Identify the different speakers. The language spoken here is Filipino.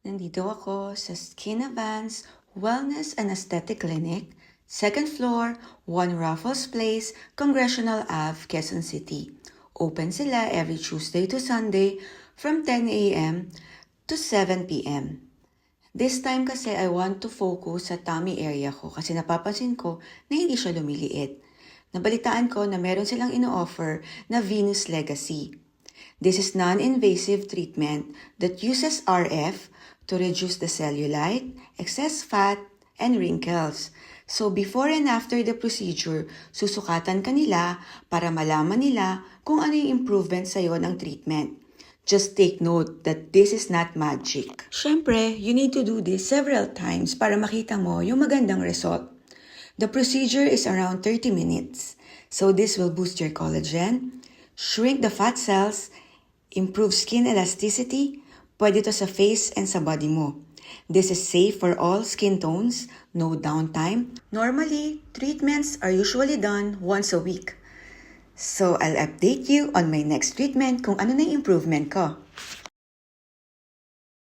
Speaker 1: Nandito ako sa Skin Advance Wellness and Aesthetic Clinic, second floor, 1 Raffles Place, Congressional Ave, Quezon City. Open sila every Tuesday to Sunday from 10 a.m. to 7 p.m. This time kasi I want to focus sa tummy area ko kasi napapansin ko na hindi siya lumiliit. Nabalitaan ko na meron silang ino-offer na Venus Legacy. This is non-invasive treatment that uses RF to reduce the cellulite, excess fat, and wrinkles. So before and after the procedure, susukatan ka nila para malaman nila kung ano yung improvement sa'yo ng treatment. Just take note that this is not magic. Siyempre, you need to do this several times para makita mo yung magandang result. The procedure is around 30 minutes. So this will boost your collagen, shrink the fat cells, improve skin elasticity. Pwede to sa face and sa body mo. This is safe for all skin tones, no downtime. Normally, treatments are usually done once a week. So I'll update you on my next treatment kung ano na yung improvement ko.